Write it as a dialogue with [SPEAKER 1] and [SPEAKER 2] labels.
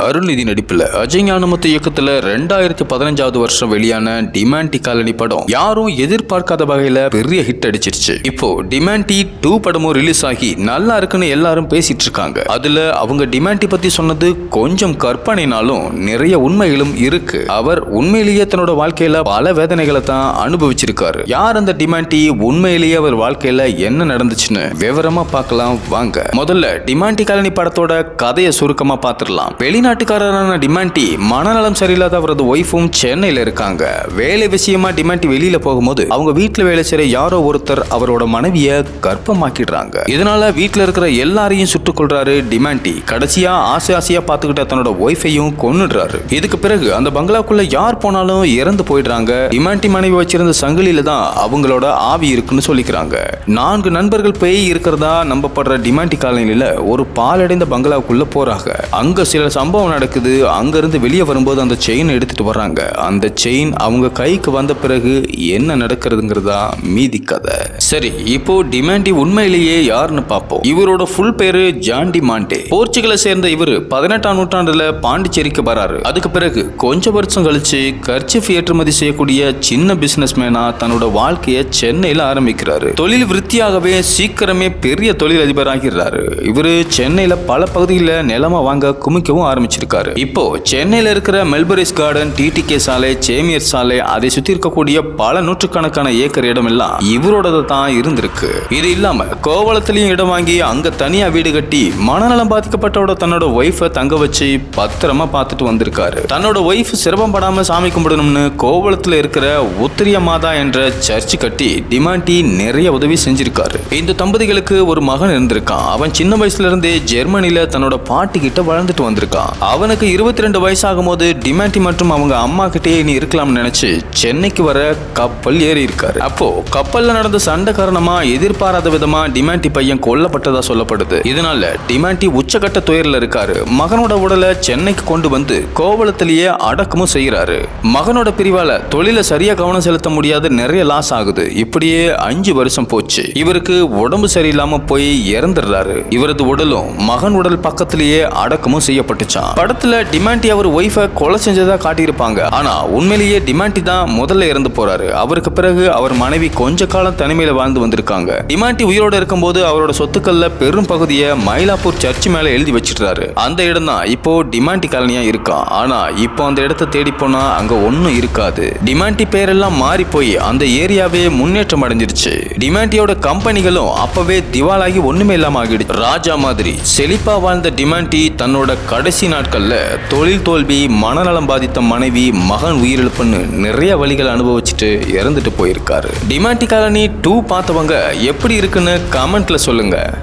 [SPEAKER 1] அருள்நிதி நடிப்புல அஜய் ஞானமுத்து இயக்கத்துல 2015 வருஷம் வெளியான டிமாண்டி காலனி படம் யாரும் எதிர்பார்க்காத வகையில பெரிய ஹிட் அடிச்சிருச்சு. இப்போ டிமாண்டி 2 படமும் ரிலீஸ் ஆகி நல்லா இருக்குன்னு எல்லாரும் பேசிட்டு இருக்காங்க. அதுல அவங்க டிமாண்டி பத்தி சொன்னது கொஞ்சம் கற்பனைனாலும் நிறைய உண்மைகளும் இருக்கு. அவர் உண்மையிலேயே தன்னோட வாழ்க்கையில பல வேதனைகளை தான் அனுபவிச்சிருக்காரு. யார் அந்த டிமாண்டி, உண்மையிலேயே அவர் வாழ்க்கையில என்ன நடந்துச்சுன்னு விவரமா பார்க்கலாம் வாங்க. முதல்ல டிமாண்டி காலனி படத்தோட கதையை சுருக்கமா பார்த்துடலாம். வெளிநாட்டுக்காரரான டிமாண்டி மனநலம் சரியில்லாத அவரது ஒய்ஃபும் சென்னையில இருக்காங்க. வேலை விஷயமா டிமாண்டி வெளியில போகும்போது அவங்க வீட்டுல வேலை செய்யற யாரோ ஒருத்தர் அவரோட மனைவிய கர்ப்பமாக்கிடுறாங்க. இதனால வீட்டுல இருக்கிற எல்லாரையும் சுட்டுக் கொள்றாரு டிமாண்டி. கடைசியா ஆசையா பார்த்துக்கிட்ட தன்னோட ஒய்ஃபையும் கொன்னுடுறாரு. இதுக்கு பிறகு அந்த பங்களாக்குள்ள யார் போனாலும் இறந்து போயிடுறாங்க. டிமாண்டி மனைவி வச்சிருந்த சங்கிலியில தான் அவங்களோட ஆவி இருக்குன்னு சொல்லிக்கிறாங்க. 4 நண்பர்கள் பேய் இருக்கிறதா நம்பப்படுற டிமாண்டி காலனியில ஒரு பாலடைந்த பங்களாவுக்குள்ள போறாங்க. அங்க சில சம்பவம் நடக்குது. அங்க இருந்து வெளியே வரும்போது அந்த செயின் எடுத்துட்டு வர்றாங்க. அந்த செயின் அவங்க கைக்கு வந்த பிறகு என்ன நடக்கிறதுங்கிறதா மீதி கதை. சரி, இப்போ டிமாண்டி உண்மையிலேயே யாருன்னு பார்ப்போம். இவரோட ஃபுல் பேரு ஜான் டிமாண்டே. போர்ச்சுகலை சேர்ந்த இவர் 18ஆம் நூற்றாண்டுல பாண்டிச்சேரிக்கு வராரு. அதுக்கு பிறகு கொஞ்சம் வருஷம் கழிச்சு கர்ச்சிஃப் ஏற்றுமதி செய்யக்கூடிய சின்ன பிசினஸ் மேனா தன்னோட வாழ்க்கையை சென்னையில ஆரம்பிக்கிறாரு. தொழில் விருத்தியாகவே சீக்கிரமே பெரிய தொழில் அதிபர் ஆகிறாரு. இவரு சென்னையில பல பகுதிகளில் நிலமா வாங்க குமிக்கவும் ஆரம்பிச்சிருக்காரு. இப்போ சென்னையில இருக்கிற மெல்பரிஸ் கார்டன், டிடிகே சாலை, சேமியர் சாலை, அதை சுத்தி இருக்கக்கூடிய பல நூற்றுக்கணக்கான ஏக்கர் இடம் எல்லாம் இவரோட தான் இருந்திருக்கு. இது இல்லாம கோவளத்திலையும் இடம் வாங்கி அங்க தனியா வீடு கட்டி மனநலம் பாதிக்கப்பட்டோட தன்னோட ஒய்ஃபை தங்க வச்சு பத்திரமா பார்த்துட்டு வந்திருக்காரு. தன்னோட ஒய்ஃப் சிரமம் படாம சாமி கும்பிடணும்னு கோவளத்துல இருக்கிற உத்திரிய மாதா என்ற சர்ச் கட்டி டிமாண்டி நிறைய உதவி செஞ்சிருக்காரு. இந்த தம்பதிகளுக்கு ஒரு மகன் இருந்திருக்கான். அவன் சின்ன வயசுல இருந்தே ஜெர்மனில தன்னோட பாட்டி கிட்ட வளர்ந்துட்டு வந்திருக்கான். அவனுக்கு 22 வயசாகும் போது டிமாண்டி மற்றும் அவங்க அம்மா கிட்டே நீ இருக்கலாம்னு நினைச்சு சென்னைக்கு வர கப்பல் ஏறி இருக்காரு. அப்போ கப்பல்ல நடந்த சண்டை காரணமா எதிர்பாராத விதமா டிமாண்டி பையன் கொல்லப்பட்டதா சொல்லப்படுது. இதனால டிமாண்டி உச்சகட்ட துயரில் இருக்காரு. மகனோட உடலை சென்னைக்கு கொண்டு வந்து கோவளத்திலேயே அடக்கமும் செய்யறாரு. மகனோட பிரிவால தொழில சரியா கவனம் செலுத்த முடியாத நிறைய லாஸ் ஆகுது. இப்படியே 5 வருஷம் போச்சு. இவருக்கு உடம்பு சரியில்லாம போய் இறந்துடுறாரு. இவரது உடலும் மகன் உடல் பக்கத்திலேயே அடக்கமும் செய்யப்பட்டுச்சான். படத்துல டிமாண்டி அவர் ஒய்ஃபை கொலை செஞ்சதா காட்டியிருப்பாங்க. ஆனா உண்மையிலேயே டிமாண்டி தான் முதல்ல இறந்து போறாரு. அவருக்கு பிறகு அவர் மனைவி கொஞ்ச காலம் தனிமையில வாழ்ந்து வந்திருக்காங்க. டிமாண்டி உயிரோட இருக்கும்போது அவரோட சொத்துக்கள்ல பெரும் பகுதியை மயிலாப்பூர் சர்ச் மேல எழுதி வச்சிருக்காரு. அந்த இடம் தான் இப்போ டிமாண்டி காலனியா இருக்கான். ஆனா இப்போ அந்த இடத்தை தேடி போனா அங்க ஒன்னும் இருக்காது. டிமாண்டி பேரெல்லாம் மாறி போய் அந்த ஏரியாவே முன்னேற்றம் அடைஞ்சிருச்சு. டிமாண்டியோட கம்பெனிகளும் அப்பவே திவாலாகி ஒண்ணுமே இல்லாம ஆகிடுச்சு. ராஜா மாதிரி செழிப்பா வாழ்ந்த டிமாண்டி தன்னோட கடைசி நாட்கள்ல தொழில் தோல்வி, மனநலம் பாதித்த மனைவி, மகன் உயிரிழப்புன்னு நிறைய வழிகளை அனுபவிச்சுட்டு இறந்துட்டு போயிருக்காரு. டிமாண்டி காலனி 2 பார்த்தவங்க எப்படி இருக்குன்னு கமெண்ட்ல சொல்லுங்க.